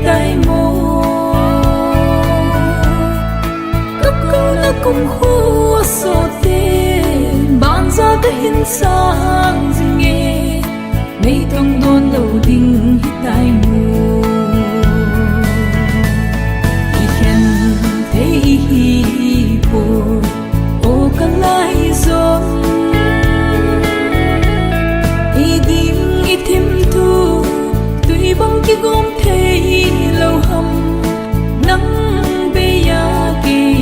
tai mô cấp câu nó cùng khu sổ tên ban ra cái hình sang dừng nghe mấy thông đôn đầu đình hít tai mô hi khen thấy hi bồ ô cả lai gió y đinh y thêm thu tuy băng kia gom thấy lâu hầm nắng bây giờ kỳ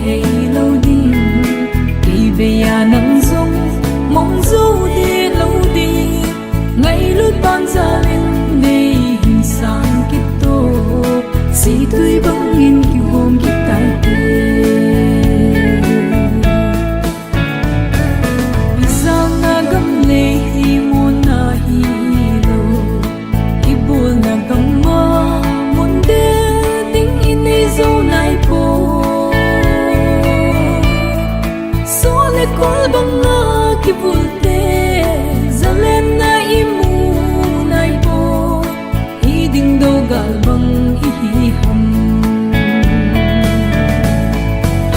thấy lâu đi kỳ bây giờ nắng rung mong dấu đi lâu đi ngày lúc ban ra lên đây hình sáng kiếp tô si tuy băng nhìn kiều hôm kiếp tai call bang nga kibulte zalen na imu nai po iding do galbang ihiham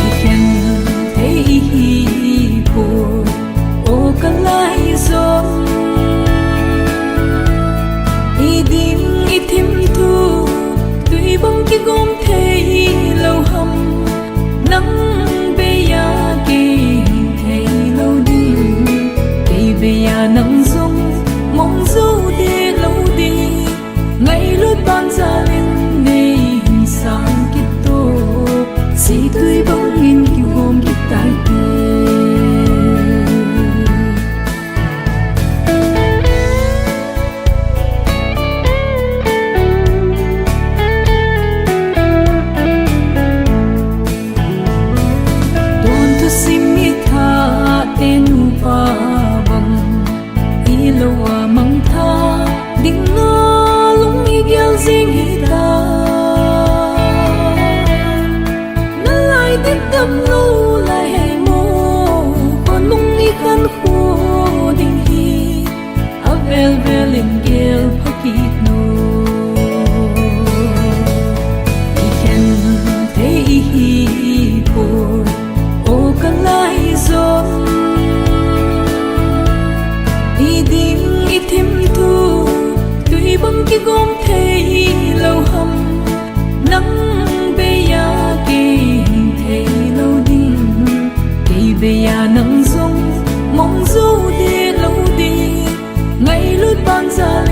iken te ihi po o kalai zo iding itim tu tui bang ki gom te lâu hầm nắng nắng rung mong dấu đi lâu đi ngày lúc ban ra lên đây hình sáng kiếp tô si tươi bóng nhìn kiều hôm kiếp tai đồn tu sim mi tha tên pa lâu à mong tha đinh ngơ lung igel zing hita na lai dit dam lâu lai hay mo con lung i kan khu ding hi avel velin gel phakit no iken te hi po o kan lai zo iding itim tu tui bang ki gom thấy lâu hầm nắng bây giờ kỳ thấy lâu đi kỳ bây giờ nắng rung mong dấu đi lâu đi ngày lúc ban ra